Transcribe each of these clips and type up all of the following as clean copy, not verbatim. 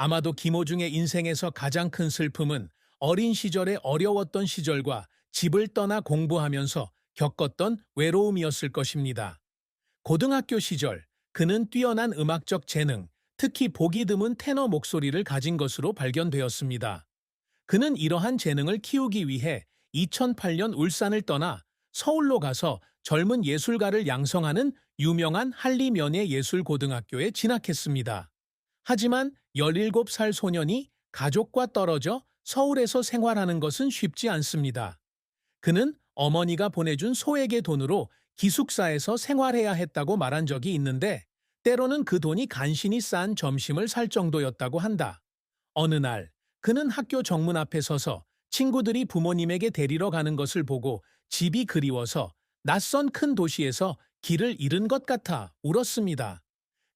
아마도 김호중의 인생에서 가장 큰 슬픔은 어린 시절에 어려웠던 시절과 집을 떠나 공부하면서 겪었던 외로움이었을 것입니다. 고등학교 시절, 그는 뛰어난 음악적 재능, 특히 보기 드문 테너 목소리를 가진 것으로 발견되었습니다. 그는 이러한 재능을 키우기 위해 2008년 울산을 떠나 서울로 가서 젊은 예술가를 양성하는 유명한 한리면예예술고등학교에 진학했습니다. 하지만 17살 소년이 가족과 떨어져 서울에서 생활하는 것은 쉽지 않습니다. 그는 어머니가 보내준 소액의 돈으로 기숙사에서 생활해야 했다고 말한 적이 있는데, 때로는 그 돈이 간신히 싼 점심을 살 정도였다고 한다. 어느 날, 그는 학교 정문 앞에 서서 친구들이 부모님에게 데리러 가는 것을 보고 집이 그리워서 낯선 큰 도시에서 길을 잃은 것 같아 울었습니다.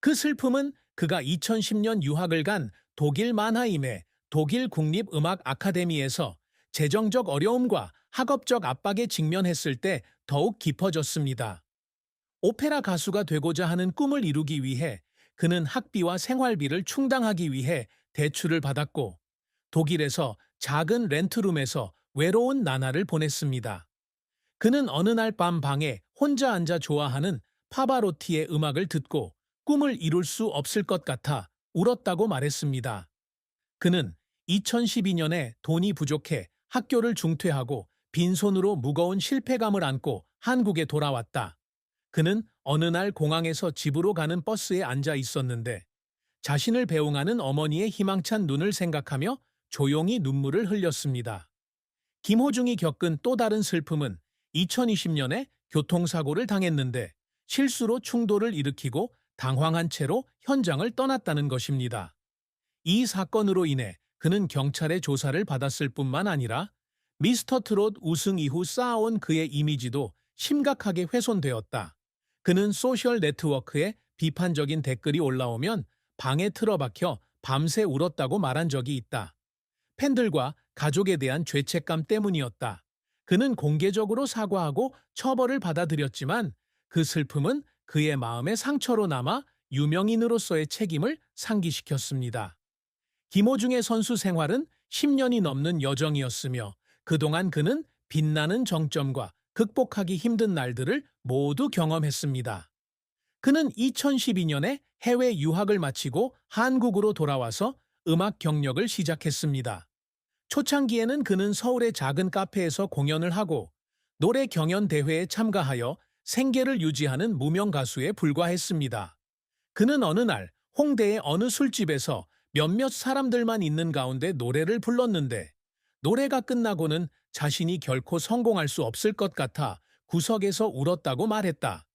그 슬픔은 그가 2010년 유학을 간 독일 만하임의 독일 국립음악 아카데미에서 재정적 어려움과 학업적 압박에 직면했을 때 더욱 깊어졌습니다. 오페라 가수가 되고자 하는 꿈을 이루기 위해 그는 학비와 생활비를 충당하기 위해 대출을 받았고, 독일에서 작은 렌트룸에서 외로운 나날을 보냈습니다. 그는 어느 날 밤 방에 혼자 앉아 좋아하는 파바로티의 음악을 듣고 꿈을 이룰 수 없을 것 같아 울었다고 말했습니다. 그는 2012년에 돈이 부족해 학교를 중퇴하고 빈손으로 무거운 실패감을 안고 한국에 돌아왔다. 그는 어느 날 공항에서 집으로 가는 버스에 앉아 있었는데, 자신을 배웅하는 어머니의 희망찬 눈을 생각하며 조용히 눈물을 흘렸습니다. 김호중이 겪은 또 다른 슬픔은 2020년에 교통사고를 당했는데 실수로 충돌을 일으키고 당황한 채로 현장을 떠났다는 것입니다. 이 사건으로 인해 그는 경찰의 조사를 받았을 뿐만 아니라 미스터 트롯 우승 이후 쌓아온 그의 이미지도 심각하게 훼손되었다. 그는 소셜 네트워크에 비판적인 댓글이 올라오면 방에 틀어박혀 밤새 울었다고 말한 적이 있다. 팬들과 가족에 대한 죄책감 때문이었다. 그는 공개적으로 사과하고 처벌을 받아들였지만 그 슬픔은 그의 마음의 상처로 남아 유명인으로서의 책임을 상기시켰습니다. 김호중의 선수 생활은 10년이 넘는 여정이었으며, 그동안 그는 빛나는 정점과 극복하기 힘든 날들을 모두 경험했습니다. 그는 2012년에 해외 유학을 마치고 한국으로 돌아와서 음악 경력을 시작했습니다. 초창기에는 그는 서울의 작은 카페에서 공연을 하고 노래 경연 대회에 참가하여 생계를 유지하는 무명 가수에 불과했습니다. 그는 어느 날 홍대의 어느 술집에서 몇몇 사람들만 있는 가운데 노래를 불렀는데, 노래가 끝나고는 자신이 결코 성공할 수 없을 것 같아 구석에서 울었다고 말했다.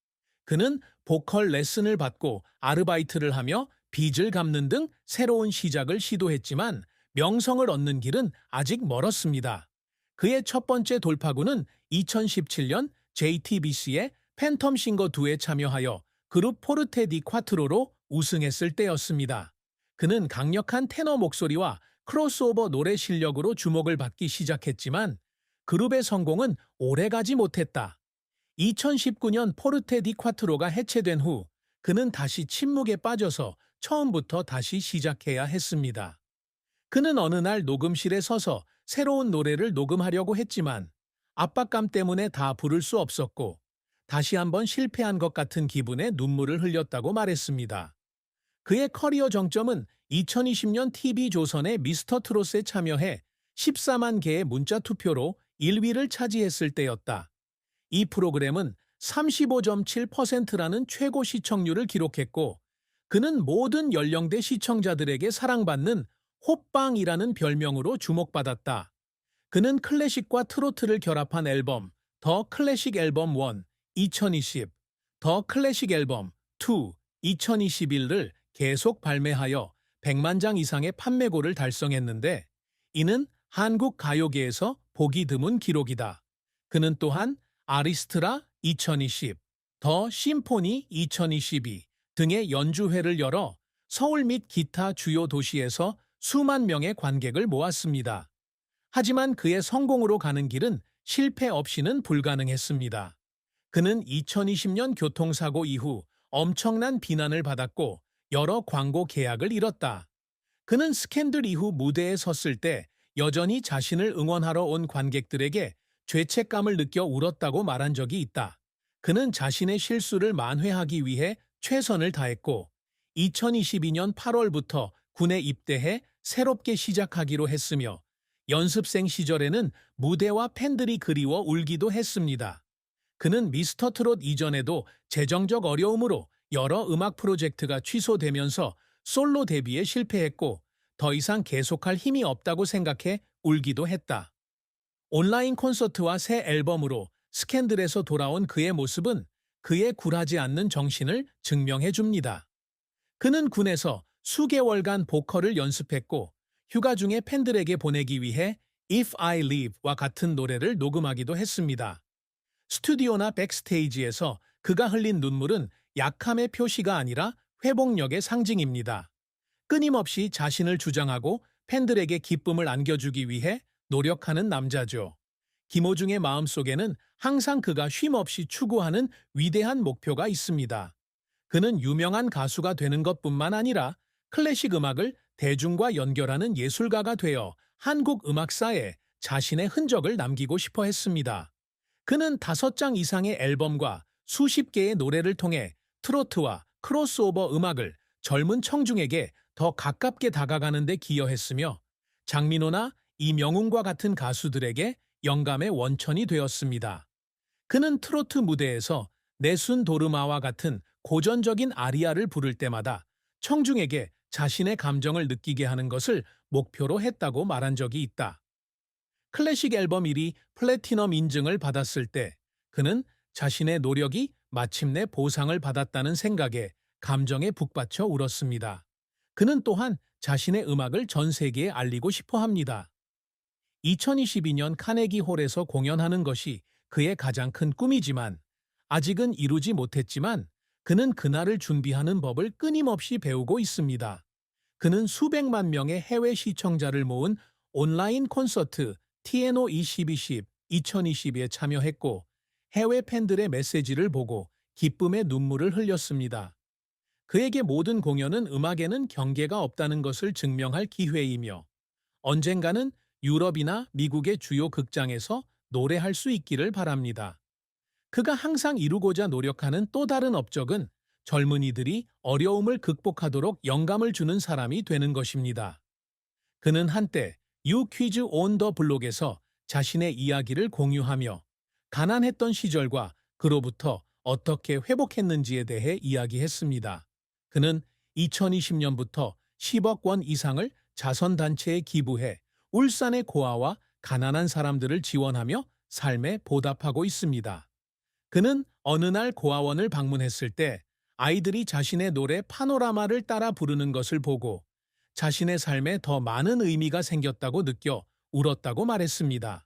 그는 보컬 레슨을 받고 아르바이트를 하며 빚을 갚는 등 새로운 시작을 시도했지만 명성을 얻는 길은 아직 멀었습니다. 그의 첫 번째 돌파구는 2017년 JTBC의 팬텀 싱거 2에 참여하여 그룹 포르테 디 콰트로로 우승했을 때였습니다. 그는 강력한 테너 목소리와 크로스오버 노래 실력으로 주목을 받기 시작했지만 그룹의 성공은 오래가지 못했다. 2019년 포르테 디 콰트로가 해체된 후 그는 다시 침묵에 빠져서 처음부터 다시 시작해야 했습니다. 그는 어느 날 녹음실에 서서 새로운 노래를 녹음하려고 했지만 압박감 때문에 다 부를 수 없었고, 다시 한번 실패한 것 같은 기분에 눈물을 흘렸다고 말했습니다. 그의 커리어 정점은 2020년 TV조선의 미스터 트롯에 참여해 14만 개의 문자 투표로 1위를 차지했을 때였다. 이 프로그램은 35.7%라는 최고 시청률을 기록했고, 그는 모든 연령대 시청자들에게 사랑받는 호빵이라는 별명으로 주목받았다. 그는 클래식과 트로트를 결합한 앨범 더 클래식 앨범 1 2020, 더 클래식 앨범 2 2021을 계속 발매하여 100만 장 이상의 판매고를 달성했는데, 이는 한국 가요계에서 보기 드문 기록이다. 그는 또한 아리스트라 2020, 더 심포니 2022 등의 연주회를 열어 서울 및 기타 주요 도시에서 수만 명의 관객을 모았습니다. 하지만 그의 성공으로 가는 길은 실패 없이는 불가능했습니다. 그는 2020년 교통사고 이후 엄청난 비난을 받았고 여러 광고 계약을 잃었다. 그는 스캔들 이후 무대에 섰을 때 여전히 자신을 응원하러 온 관객들에게 죄책감을 느껴 울었다고 말한 적이 있다. 그는 자신의 실수를 만회하기 위해 최선을 다했고 2022년 8월부터 군에 입대해 새롭게 시작하기로 했으며 연습생 시절에는 무대와 팬들이 그리워 울기도 했습니다. 그는 미스터 트롯 이전에도 재정적 어려움으로 여러 음악 프로젝트가 취소되면서 솔로 데뷔에 실패했고 더 이상 계속할 힘이 없다고 생각해 울기도 했다. 온라인 콘서트와 새 앨범으로 스캔들에서 돌아온 그의 모습은 그의 굴하지 않는 정신을 증명해 줍니다. 그는 군에서 수개월간 보컬을 연습했고 휴가 중에 팬들에게 보내기 위해 If I Leave와 같은 노래를 녹음하기도 했습니다. 스튜디오나 백스테이지에서 그가 흘린 눈물은 약함의 표시가 아니라 회복력의 상징입니다. 끊임없이 자신을 주장하고 팬들에게 기쁨을 안겨주기 위해 노력하는 남자죠. 김호중의 마음속에는 항상 그가 쉼없이 추구하는 위대한 목표가 있습니다. 그는 유명한 가수가 되는 것뿐만 아니라 클래식 음악을 대중과 연결하는 예술가가 되어 한국 음악사에 자신의 흔적을 남기고 싶어 했습니다. 그는 5장 이상의 앨범과 수십 개의 노래를 통해 트로트와 크로스오버 음악을 젊은 청중에게 더 가깝게 다가가는 데 기여했으며 장민호나 이명웅과 같은 가수들에게 영감의 원천이 되었습니다. 그는 트로트 무대에서 내순 도르마와 같은 고전적인 아리아를 부를 때마다 청중에게 자신의 감정을 느끼게 하는 것을 목표로 했다고 말한 적이 있다. 클래식 앨범 1위 플래티넘 인증을 받았을 때 그는 자신의 노력이 마침내 보상을 받았다는 생각에 감정에 북받쳐 울었습니다. 그는 또한 자신의 음악을 전 세계에 알리고 싶어 합니다. 2022년 카네기 홀에서 공연하는 것이 그의 가장 큰 꿈이지만 아직은 이루지 못했지만 그는 그날을 준비하는 법을 끊임없이 배우고 있습니다. 그는 수백만 명의 해외 시청자를 모은 온라인 콘서트 TNO 2020 2022에 참여했고 해외 팬들의 메시지를 보고 기쁨의 눈물을 흘렸습니다. 그에게 모든 공연은 음악에는 경계가 없다는 것을 증명할 기회이며 언젠가는 유럽이나 미국의 주요 극장에서 노래할 수 있기를 바랍니다. 그가 항상 이루고자 노력하는 또 다른 업적은 젊은이들이 어려움을 극복하도록 영감을 주는 사람이 되는 것입니다. 그는 한때 유 퀴즈 온 더 블록에서 자신의 이야기를 공유하며 가난했던 시절과 그로부터 어떻게 회복했는지에 대해 이야기했습니다. 그는 2020년부터 10억 원 이상을 자선단체에 기부해 울산의 고아와 가난한 사람들을 지원하며 삶에 보답하고 있습니다. 그는 어느 날 고아원을 방문했을 때 아이들이 자신의 노래 파노라마를 따라 부르는 것을 보고 자신의 삶에 더 많은 의미가 생겼다고 느껴 울었다고 말했습니다.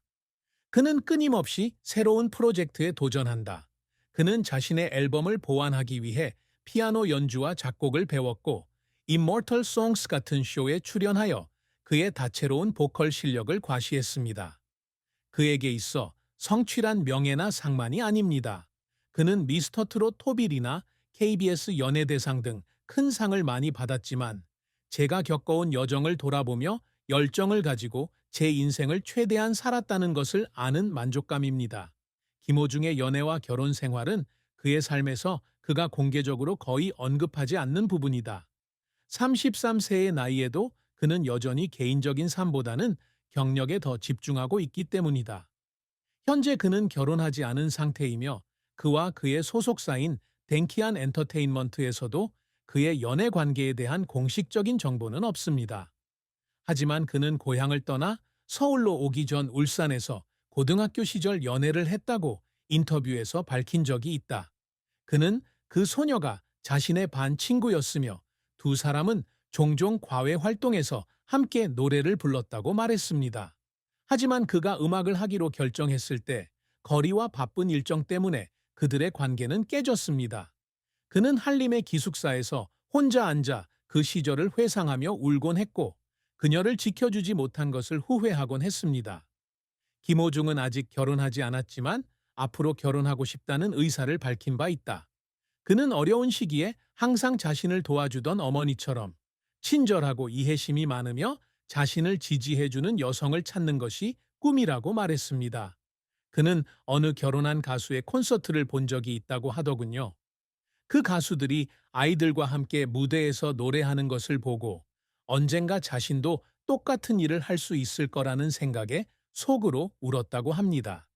그는 끊임없이 새로운 프로젝트에 도전한다. 그는 자신의 앨범을 보완하기 위해 피아노 연주와 작곡을 배웠고 Immortal Songs 같은 쇼에 출연하여 그의 다채로운 보컬 실력을 과시했습니다. 그에게 있어 성취란 명예나 상만이 아닙니다. 그는 미스터 트롯 토빌이나 KBS 연예대상 등 큰 상을 많이 받았지만 제가 겪어온 여정을 돌아보며 열정을 가지고 제 인생을 최대한 살았다는 것을 아는 만족감입니다. 김호중의 연애와 결혼 생활은 그의 삶에서 그가 공개적으로 거의 언급하지 않는 부분이다. 33세의 나이에도 그는 여전히 개인적인 삶보다는 경력에 더 집중하고 있기 때문이다. 현재 그는 결혼하지 않은 상태이며 그와 그의 소속사인 댕키안 엔터테인먼트에서도 그의 연애 관계에 대한 공식적인 정보는 없습니다. 하지만 그는 고향을 떠나 서울로 오기 전 울산에서 고등학교 시절 연애를 했다고 인터뷰에서 밝힌 적이 있다. 그는 그 소녀가 자신의 반 친구였으며 두 사람은 종종 과외 활동에서 함께 노래를 불렀다고 말했습니다. 하지만 그가 음악을 하기로 결정했을 때 거리와 바쁜 일정 때문에 그들의 관계는 깨졌습니다. 그는 한림의 기숙사에서 혼자 앉아 그 시절을 회상하며 울곤 했고 그녀를 지켜주지 못한 것을 후회하곤 했습니다. 김호중은 아직 결혼하지 않았지만 앞으로 결혼하고 싶다는 의사를 밝힌 바 있다. 그는 어려운 시기에 항상 자신을 도와주던 어머니처럼 친절하고 이해심이 많으며 자신을 지지해주는 여성을 찾는 것이 꿈이라고 말했습니다. 그는 어느 결혼한 가수의 콘서트를 본 적이 있다고 하더군요. 그 가수들이 아이들과 함께 무대에서 노래하는 것을 보고 언젠가 자신도 똑같은 일을 할 수 있을 거라는 생각에 속으로 울었다고 합니다.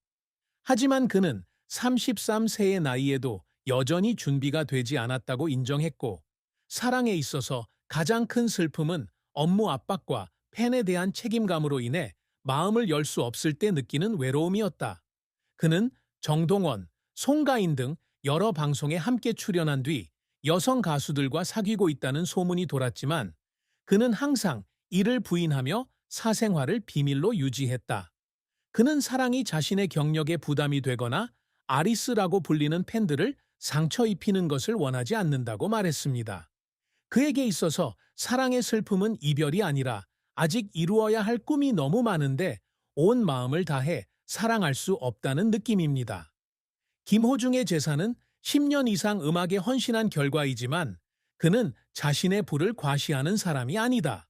하지만 그는 33세의 나이에도 여전히 준비가 되지 않았다고 인정했고, 사랑에 있어서 가장 큰 슬픔은 업무 압박과 팬에 대한 책임감으로 인해 마음을 열 수 없을 때 느끼는 외로움이었다. 그는 정동원, 송가인 등 여러 방송에 함께 출연한 뒤 여성 가수들과 사귀고 있다는 소문이 돌았지만 그는 항상 이를 부인하며 사생활을 비밀로 유지했다. 그는 사랑이 자신의 경력에 부담이 되거나 아리스라고 불리는 팬들을 상처 입히는 것을 원하지 않는다고 말했습니다. 그에게 있어서 사랑의 슬픔은 이별이 아니라 아직 이루어야 할 꿈이 너무 많은데 온 마음을 다해 사랑할 수 없다는 느낌입니다. 김호중의 재산은 10년 이상 음악에 헌신한 결과이지만 그는 자신의 부를 과시하는 사람이 아니다.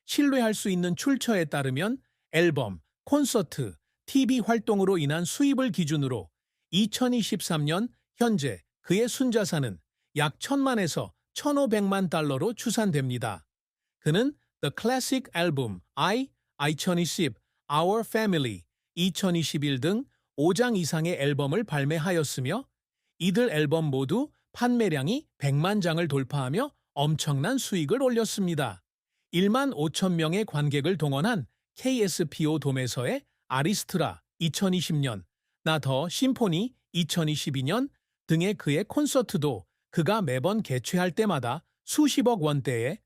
신뢰할 수 있는 출처에 따르면 앨범, 콘서트, TV 활동으로 인한 수입을 기준으로 2023년 현재 그의 순자산은 약 1,000만에서 1,500만 달러로 추산됩니다. 그는 The Classic Album, 2020, Our Family, 2021 등 5장 이상의 앨범을 발매하였으며 이들 앨범 모두 판매량이 100만 장을 돌파하며 엄청난 수익을 올렸습니다. 1만 5천 명의 관객을 동원한 KSPO 돔에서의 아리스트라 2020년, 나 더 심포니 2022년 등의 그의 콘서트도 그가 매번 개최할 때마다 수십억 원대의